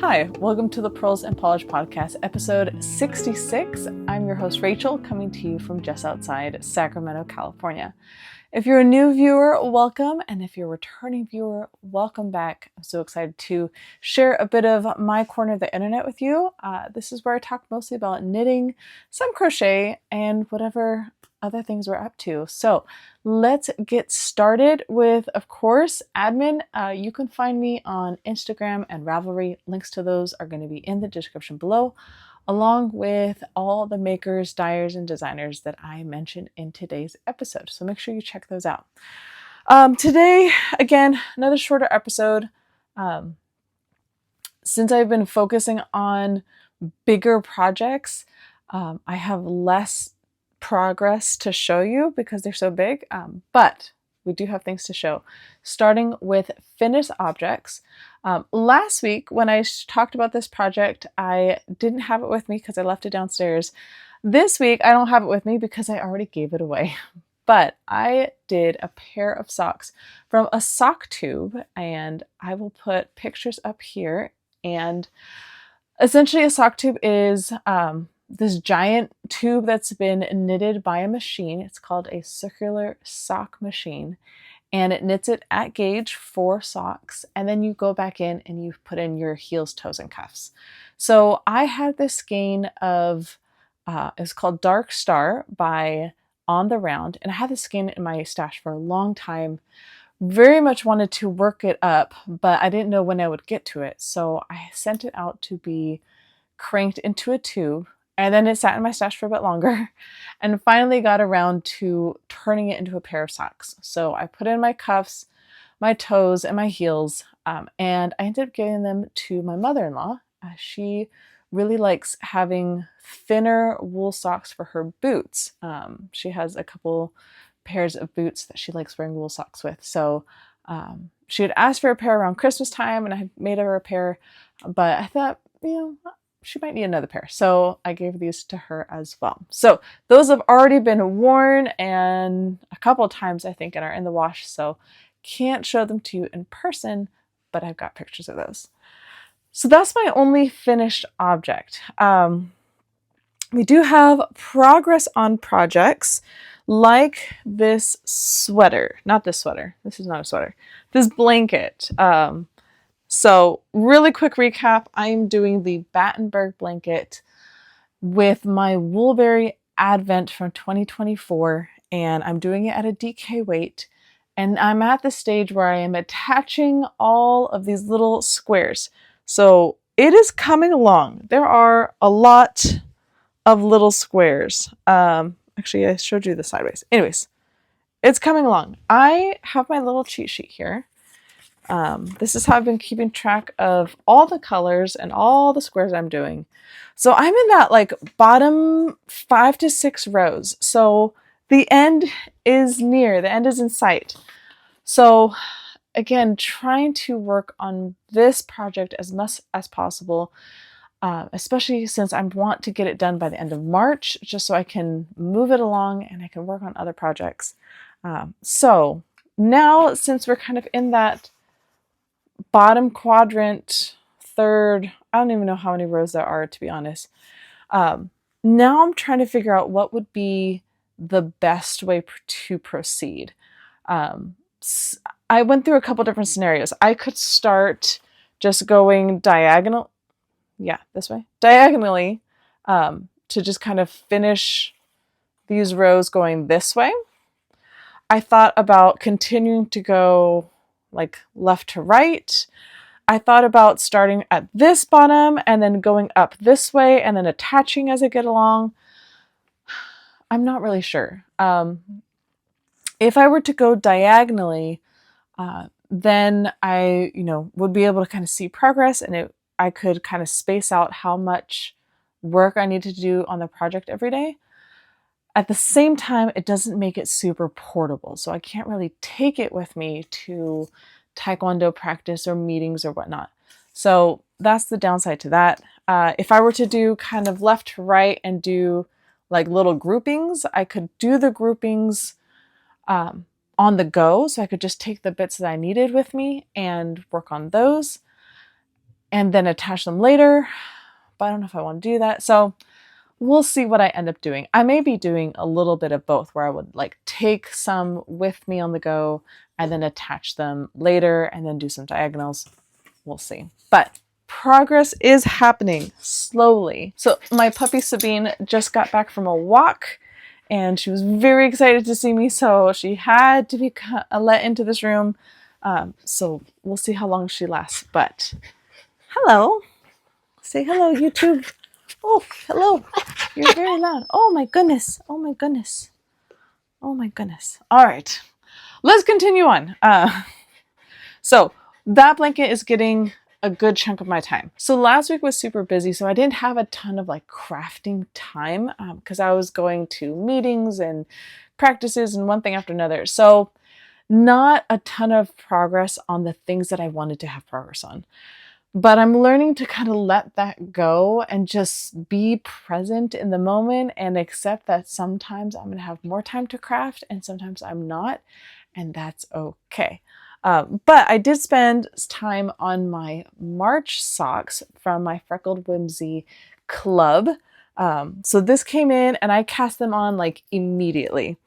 Hi, welcome to the Pearls and Polish Podcast, episode 66. I'm your host, Rachel, coming to you from just outside Sacramento, California. If you're a new viewer, welcome. And if you're a returning viewer, welcome back. I'm so excited to share a bit of my corner of the internet with you. This is where I talk mostly about knitting, some crochet, and whatever other things we're up to. So let's get started with, of course, admin. You can find me on Instagram and Ravelry. Links to those are going to be in the description below, along with all the makers, dyers, and designers that I mentioned in today's episode. So make sure you check those out. Today, again, another shorter episode. Since I've been focusing on bigger projects, I have less progress to show you because they're so big, but we do have things to show, starting with finished objects. Last week when I talked about this project, I didn't have it with me because I left it downstairs. This week I don't have it with me because I already gave it away, but I did a pair of socks from a sock tube, and I will put pictures up here. And essentially a sock tube is this giant tube that's been knitted by a machine. It's called a circular sock machine, and it knits it at gauge for socks. And then you go back in and you put in your heels, toes, and cuffs. So I had this skein of, it's called Dark Star by Ontheround, and I had this skein in my stash for a long time. Very much wanted to work it up, but I didn't know when I would get to it. So I sent it out to be cranked into a tube. And then it sat in my stash for a bit longer and finally got around to turning it into a pair of socks. So I put in my cuffs, my toes, and my heels, and I ended up giving them to my mother-in-law. She really likes having thinner wool socks for her boots. She has a couple pairs of boots that she likes wearing wool socks with. So she had asked for a pair around Christmas time, and I made her a pair, but I thought, she might need another pair. So I gave these to her as well. So those have already been worn and a couple of times, I think, and are in the wash. So can't show them to you in person, but I've got pictures of those. So that's my only finished object. We do have progress on projects like this sweater. Not this sweater. This is not a sweater. This blanket. So really quick recap, I'm doing the Battenberg blanket with my Woolberry Advent from 2024, and I'm doing it at a DK weight. And I'm at the stage where I am attaching all of these little squares. So it is coming along. There are a lot of little squares. Actually, I showed you the sideways. Anyways, it's coming along. I have my little cheat sheet here. This is how I've been keeping track of all the colors and all the squares I'm doing. So I'm in that bottom 5 to 6 rows. So the end is near, the end is in sight. So again, trying to work on this project as much as possible, especially since I want to get it done by the end of March, just so I can move it along and I can work on other projects. So now, since we're kind of in that bottom quadrant, third, I don't even know how many rows there are, to be honest. Now I'm trying to figure out what would be the best way to proceed. I went through a couple different scenarios. I could start just going diagonal. Yeah, this way. Diagonally, to just kind of finish these rows going this way. I thought about continuing to go left to right. I thought about starting at this bottom and then going up this way and then attaching as I get along. I'm not really sure. If I were to go diagonally, then I, would be able to kind of see progress, and I could kind of space out how much work I need to do on the project every day. At the same time, it doesn't make it super portable, so I can't really take it with me to Taekwondo practice or meetings or whatnot. So that's the downside to that. If I were to do kind of left to right and do little groupings, I could do the groupings on the go, so I could just take the bits that I needed with me and work on those. and then attach them later, but I don't know if I want to do that. So we'll see what I end up doing. I may be doing a little bit of both, where I would like take some with me on the go and then attach them later and then do some diagonals. We'll see. But progress is happening slowly. So my puppy Sabine just got back from a walk and she was very excited to see me. So she had to be let into this room. So we'll see how long she lasts. But hello. Say hello, YouTube. Oh, hello. You're very loud. Oh my goodness. Oh my goodness. Oh my goodness. All right. Let's continue on. So that blanket is getting a good chunk of my time. So last week was super busy, so I didn't have a ton of like crafting time because I was going to meetings and practices and one thing after another. So not a ton of progress on the things that I wanted to have progress on. But I'm learning to kind of let that go and just be present in the moment and accept that sometimes I'm going to have more time to craft and sometimes I'm not, and that's okay. But I did spend time on my March socks from my Freckled Whimsy club. So this came in and I cast them on like immediately.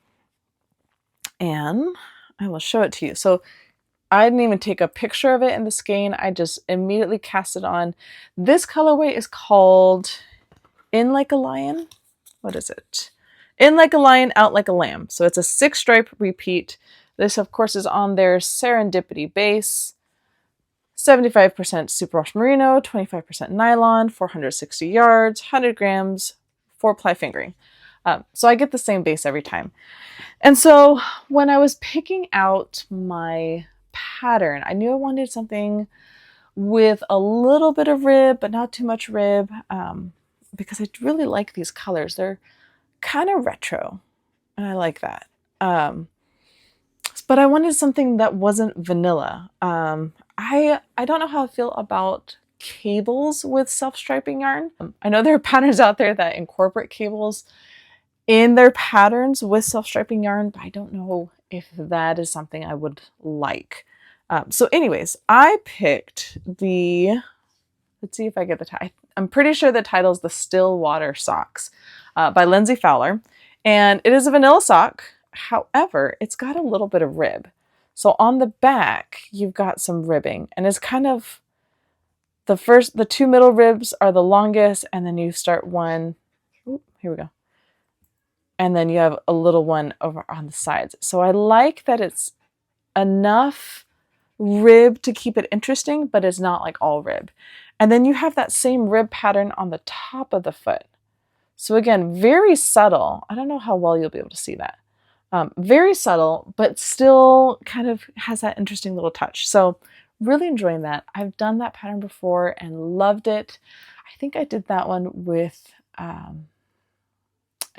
And I will show it to you. So I didn't even take a picture of it in the skein. I just immediately cast it on. This colorway is called In Like a Lion. What is it? In Like a Lion, Out Like a Lamb. So it's a 6-stripe repeat. This, of course, is on their Serendipity base. 75% superwash merino, 25% nylon, 460 yards, 100 grams, 4-ply fingering. So I get the same base every time. And so when I was picking out my pattern, I knew I wanted something with a little bit of rib, but not too much rib, because I really like these colors. They're kind of retro, and I like that. But I wanted something that wasn't vanilla. I don't know how I feel about cables with self-striping yarn. I know there are patterns out there that incorporate cables in their patterns with self-striping yarn, but I don't know if that is something I would like. So anyways, I picked the, let's see if I get the title. I'm pretty sure the title is the Still Water Socks by Lindsey Fowler. And it is a vanilla sock. However, it's got a little bit of rib. So on the back, you've got some ribbing, and it's kind of the 2 middle ribs are the longest, and then you start one. Ooh, here we go. And then you have a little one over on the sides. So I like that it's enough rib to keep it interesting, but it's not like all rib. And then you have that same rib pattern on the top of the foot. So again, very subtle. I don't know how well you'll be able to see that. Very subtle, but still kind of has that interesting little touch. So really enjoying that. I've done that pattern before and loved it. I think I did that one with a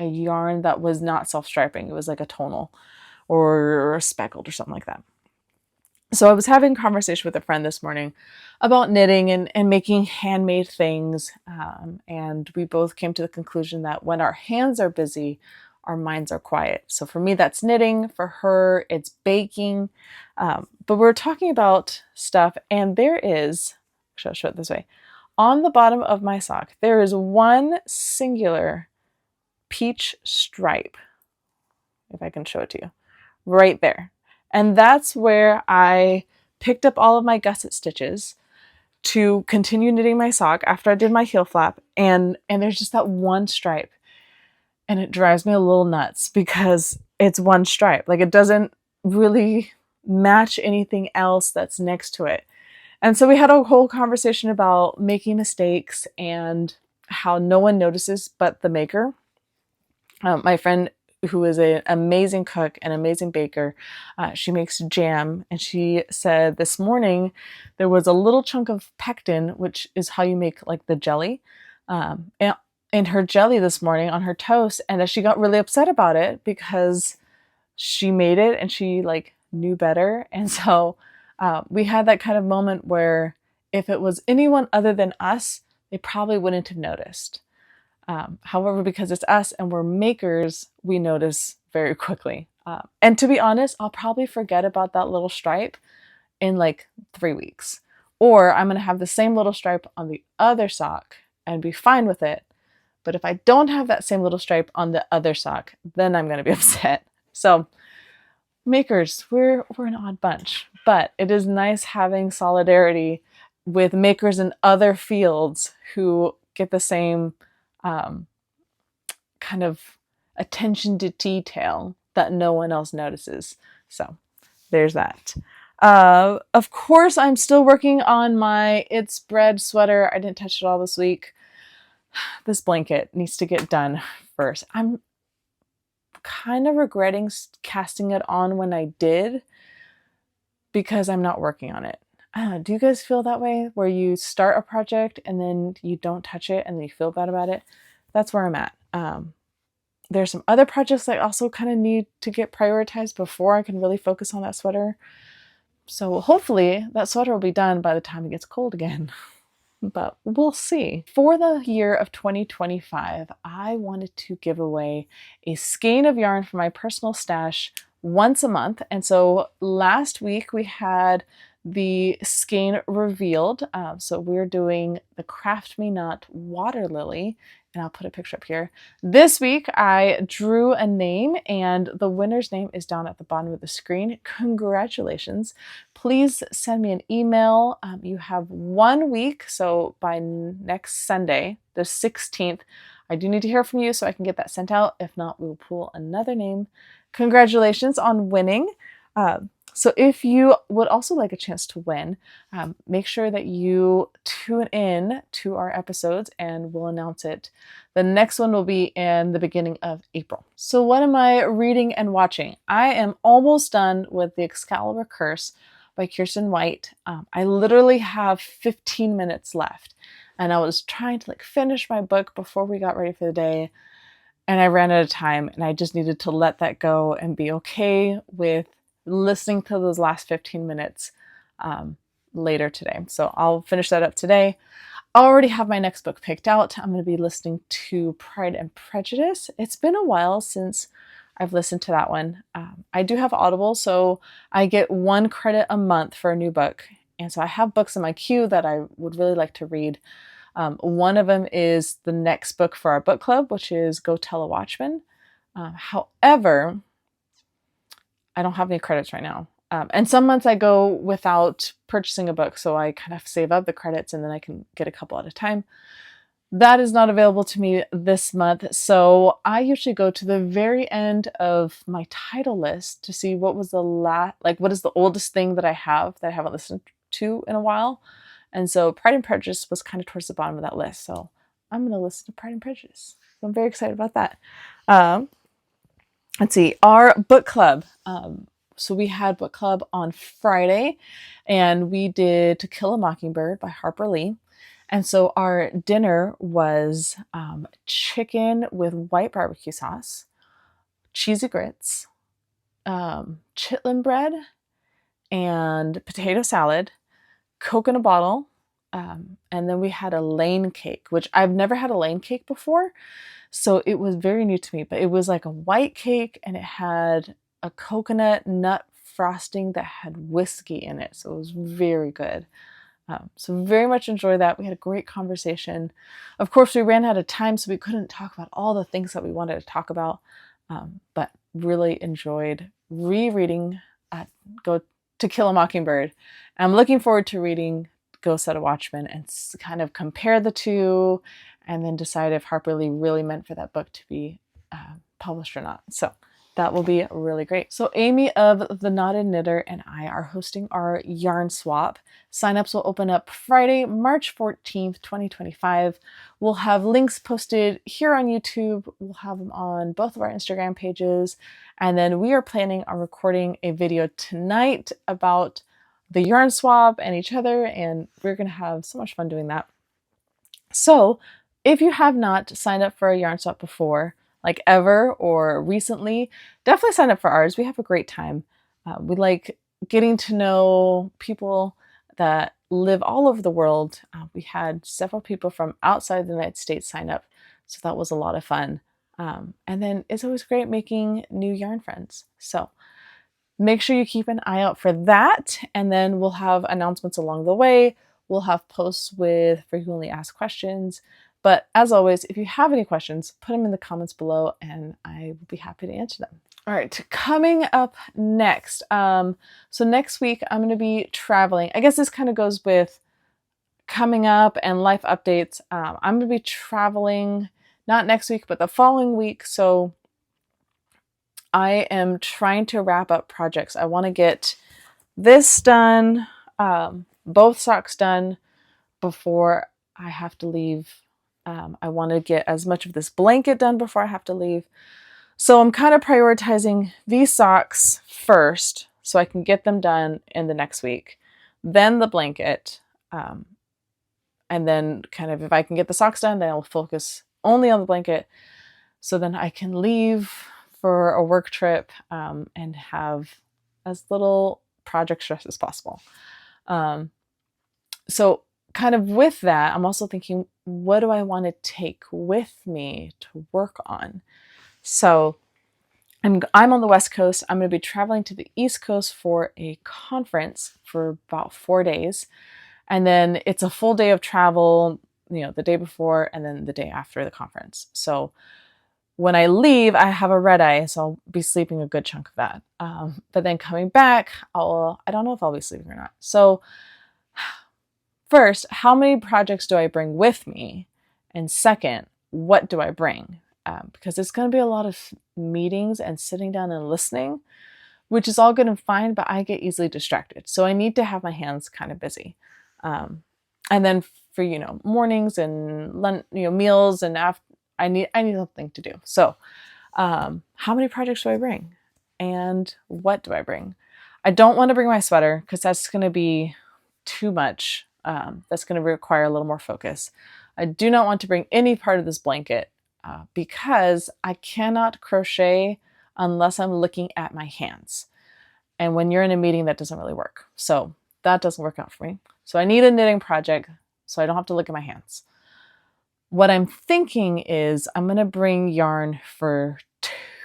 yarn that was not self-striping. It was like a tonal or a speckled or something like that. So I was having a conversation with a friend this morning about knitting and making handmade things. And we both came to the conclusion that when our hands are busy, our minds are quiet. So for me, that's knitting. For her, it's baking. But we're talking about stuff, and there is, I'll show it this way. On the bottom of my sock, there is one singular peach stripe, if I can show it to you, right there. And that's where I picked up all of my gusset stitches to continue knitting my sock after I did my heel flap. And there's just that one stripe. And it drives me a little nuts because it's one stripe. Like, it doesn't really match anything else that's next to it. And so we had a whole conversation about making mistakes and how no one notices but the maker. My friend, who is an amazing cook and amazing baker, she makes jam, and she said this morning there was a little chunk of pectin, which is how you make like the jelly, in her jelly this morning on her toast, and that she got really upset about it because she made it and she like knew better. And so we had that kind of moment where if it was anyone other than us, they probably wouldn't have noticed. However, because it's us and we're makers, we notice very quickly. And to be honest, I'll probably forget about that little stripe in like 3 weeks. or I'm going to have the same little stripe on the other sock and be fine with it. But if I don't have that same little stripe on the other sock, then I'm going to be upset. So makers, we're an odd bunch, but it is nice having solidarity with makers in other fields who get the same kind of attention to detail that no one else notices. So there's that. Of course, I'm still working on my It's Bred sweater. I didn't touch it all this week. This blanket needs to get done first. I'm kind of regretting casting it on when I did because I'm not working on it. I don't know, do you guys feel that way? Where you start a project and then you don't touch it and then you feel bad about it? That's where I'm at. There's some other projects that also kind of need to get prioritized before I can really focus on that sweater. So hopefully that sweater will be done by the time it gets cold again. But we'll see. For the year of 2025, I wanted to give away a skein of yarn from my personal stash once a month. And so last week we had the skein revealed. So we're doing the Craft Me Not Water Lily, and I'll put a picture up here. This week I drew a name, and the winner's name is down at the bottom of the screen. Congratulations. Please send me an email. You have 1 week, so by next Sunday, the 16th, I do need to hear from you so I can get that sent out. If not, we will pull another name. Congratulations on winning. So if you would also like a chance to win, make sure that you tune in to our episodes and we'll announce it. The next one will be in the beginning of April. So what am I reading and watching? I am almost done with the Excalibur Curse by Kiersten White. I literally have 15 minutes left, and I was trying to finish my book before we got ready for the day, and I ran out of time, and I just needed to let that go and be okay with listening to those last 15 minutes later today. So I'll finish that up today. I already have my next book picked out. I'm going to be listening to Pride and Prejudice. It's been a while since I've listened to that one. I do have Audible, so I get 1 credit a month for a new book. And so I have books in my queue that I would really like to read. One of them is the next book for our book club, which is Go Tell a Watchman. However, I don't have any credits right now. And some months I go without purchasing a book, so I kind of save up the credits and then I can get a couple at a time. That is not available to me this month, so I usually go to the very end of my title list to see what was the what is the oldest thing that I haven't listened to in a while. And so Pride and Prejudice was kind of towards the bottom of that list, so I'm going to listen to Pride and Prejudice. So I'm very excited about that. Let's see, our book club. So we had book club on Friday, and we did To Kill a Mockingbird by Harper Lee. And so our dinner was chicken with white barbecue sauce, cheesy grits, chitlin bread, and potato salad, Coke in a bottle, and then we had a Lane cake, which I've never had a Lane cake before. So it was very new to me, but it was like a white cake and it had a coconut nut frosting that had whiskey in it. So it was very good. So very much enjoyed that. We had a great conversation. Of course, we ran out of time, so we couldn't talk about all the things that we wanted to talk about, but really enjoyed rereading Go To Kill a Mockingbird. I'm looking forward to reading Go Set a Watchman and kind of compare the two and then decide if Harper Lee really meant for that book to be published or not. So that will be really great. So Amy of The Knotted Knitter and I are hosting our yarn swap. Signups will open up Friday, March 14th, 2025. We'll have links posted here on YouTube. We'll have them on both of our Instagram pages. And then we are planning on recording a video tonight about the yarn swap and each other, and we're going to have so much fun doing that. So if you have not signed up for a yarn swap before, like ever or recently, definitely sign up for ours. We have a great time. We like getting to know people that live all over the world. We had several people from outside the United States sign up, so that was a lot of fun. And then it's always great making new yarn friends. So make sure you keep an eye out for that, and then we'll have announcements along the way. we'll have posts with frequently asked questions. But as always, if you have any questions, put them in the comments below and I will be happy to answer them. All right, coming up next. So next week I'm going to be traveling. I guess this kind of goes with coming up and life updates. I'm going to be traveling not next week, but the following week. So I am trying to wrap up projects. I want to get this done, both socks done before I have to leave. I want to get as much of this blanket done before I have to leave. So I'm kind of prioritizing these socks first so I can get them done in the next week. Then the blanket. And then kind of if I can get the socks done, then I'll focus only on the blanket. So then I can leave for a work trip and have as little project stress as possible. So kind of with that, I'm also thinking, what do I want to take with me to work on? So I'm on the West Coast. I'm going to be traveling to the East Coast for a conference for about 4 days. And then it's a full day of travel, the day before and then the day after the conference. So when I leave, I have a red eye, so I'll be sleeping a good chunk of that. But then coming back, I don't know if I'll be sleeping or not. So first, how many projects do I bring with me? And second, what do I bring? Because it's going to be a lot of meetings and sitting down and listening, which is all good and fine, but I get easily distracted. So I need to have my hands kind of busy. And then for, mornings and lunch, meals and after, I need something to do. So, how many projects do I bring? And what do I bring? I don't want to bring my sweater because that's going to be too much. That's going to require a little more focus. I do not want to bring any part of this blanket because I cannot crochet unless I'm looking at my hands. And when you're in a meeting, that doesn't really work. So that doesn't work out for me. So I need a knitting project so I don't have to look at my hands. What I'm thinking is I'm going to bring yarn for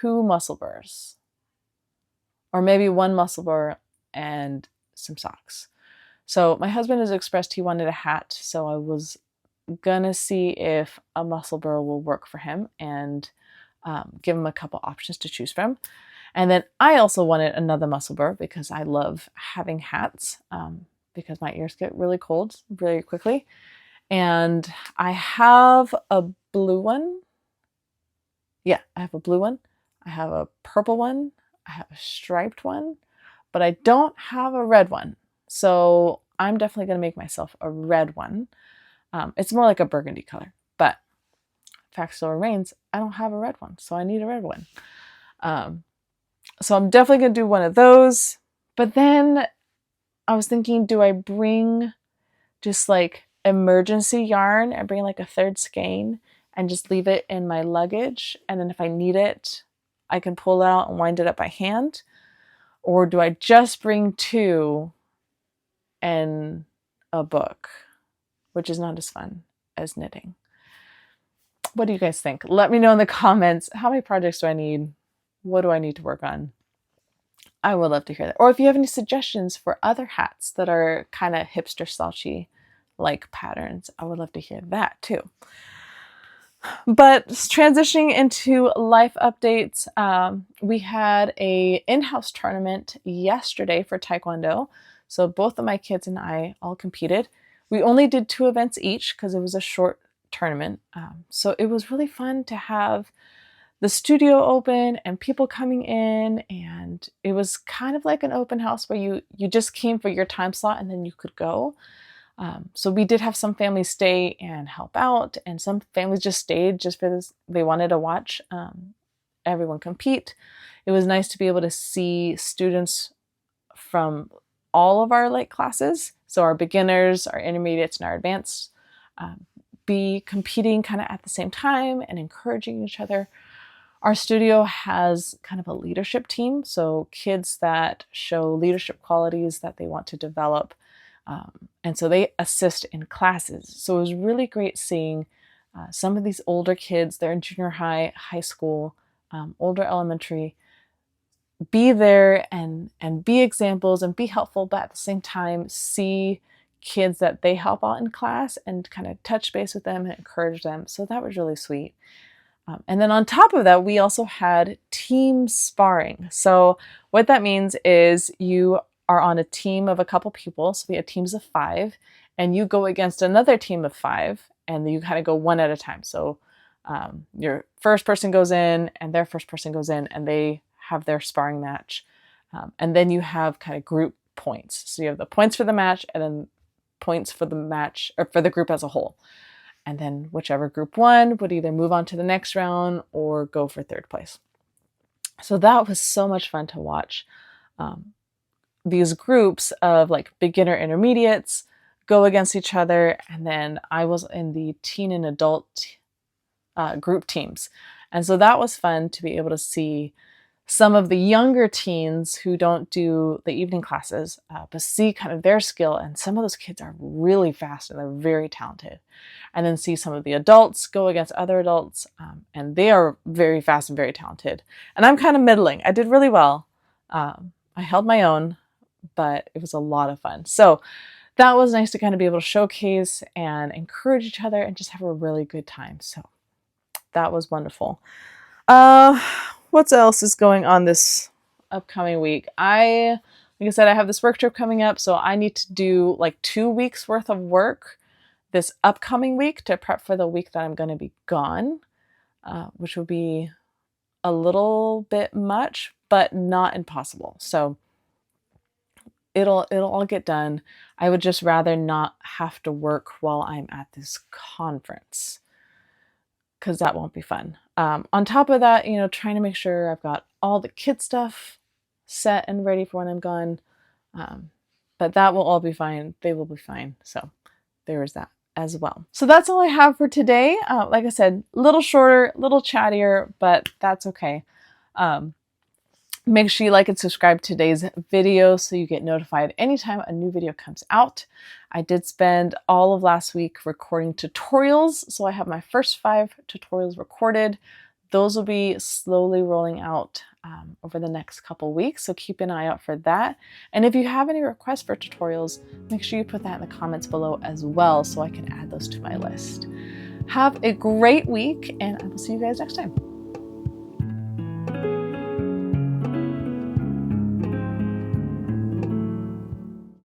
2 muscle burrs. Or maybe 1 muscle burr and some socks. So my husband has expressed he wanted a hat. So I was going to see if a muscle burr will work for him and give him a couple options to choose from. And then I also wanted another muscle burr because I love having hats because my ears get really cold really quickly. And I have a blue one. Yeah, I have a blue one. I have a purple one. I have a striped one, but I don't have a red one. So I'm definitely going to make myself a red one. It's more like a burgundy color, but fact still remains, I don't have a red one. So I need a red one. So I'm definitely going to do one of those. But then I was thinking, do I bring just like emergency yarn and bring like a 3rd skein and just leave it in my luggage? And then if I need it, I can pull it out and wind it up by hand. Or do I just bring 2 and a book, which is not as fun as knitting? What do you guys think? Let me know in the comments. How many projects do I need? What do I need to work on? I would love to hear that. Or if you have any suggestions for other hats that are kind of hipster slouchy like patterns, I would love to hear that too. But transitioning into life updates, we had a in-house tournament yesterday for Taekwondo. So both of my kids and I all competed. We only did 2 events each because it was a short tournament. So it was really fun to have the studio open and people coming in, and it was kind of like an open house where you just came for your time slot and then you could go. So we did have some families stay and help out, and some families just stayed just for this. They wanted to watch everyone compete. It was nice to be able to see students from all of our classes, so our beginners, our intermediates, and our advanced, be competing kind of at the same time and encouraging each other. Our studio has kind of a leadership team, so kids that show leadership qualities that they want to develop. And so they assist in classes. So it was really great seeing some of these older kids, they're in junior high, high school, older elementary, be there and be examples and be helpful, but at the same time see kids that they help out in class and kind of touch base with them and encourage them. So that was really sweet. And then on top of that, we also had team sparring. So what that means is you are on a team of a couple people. So we had teams of 5, and you go against another team of 5, and you kind of go one at a time. So your first person goes in, and their first person goes in, and they have their sparring match. And then you have kind of group points. So you have the points for the match, and then points for the match, or for the group as a whole. And then whichever group won would either move on to the next round or go for 3rd place. So that was so much fun to watch. These groups of like beginner intermediates go against each other. And then I was in the teen and adult group teams. And so that was fun to be able to see some of the younger teens who don't do the evening classes, but see kind of their skill. And some of those kids are really fast and they're very talented. And then see some of the adults go against other adults, and they are very fast and very talented. And I'm kind of middling. I did really well. I held my own, but it was a lot of fun. So that was nice to kind of be able to showcase and encourage each other and just have a really good time. So that was wonderful. What else is going on this upcoming week? Like I said, I have this work trip coming up, so I need to do like 2 weeks worth of work this upcoming week to prep for the week that I'm going to be gone, which will be a little bit much, but not impossible. So it'll all get done. I would just rather not have to work while I'm at this conference, because that won't be fun. On top of that, trying to make sure I've got all the kid stuff set and ready for when I'm gone. But that will all be fine. They will be fine. So there is that as well. So that's all I have for today. Like I said, a little shorter, a little chattier, but that's okay. Make sure you like and subscribe to today's video so you get notified anytime a new video comes out. I did spend all of last week recording tutorials, so I have my first 5 tutorials recorded. Those will be slowly rolling out over the next couple weeks, so keep an eye out for that. And if you have any requests for tutorials, make sure you put that in the comments below as well so I can add those to my list. Have a great week, and I will see you guys next time.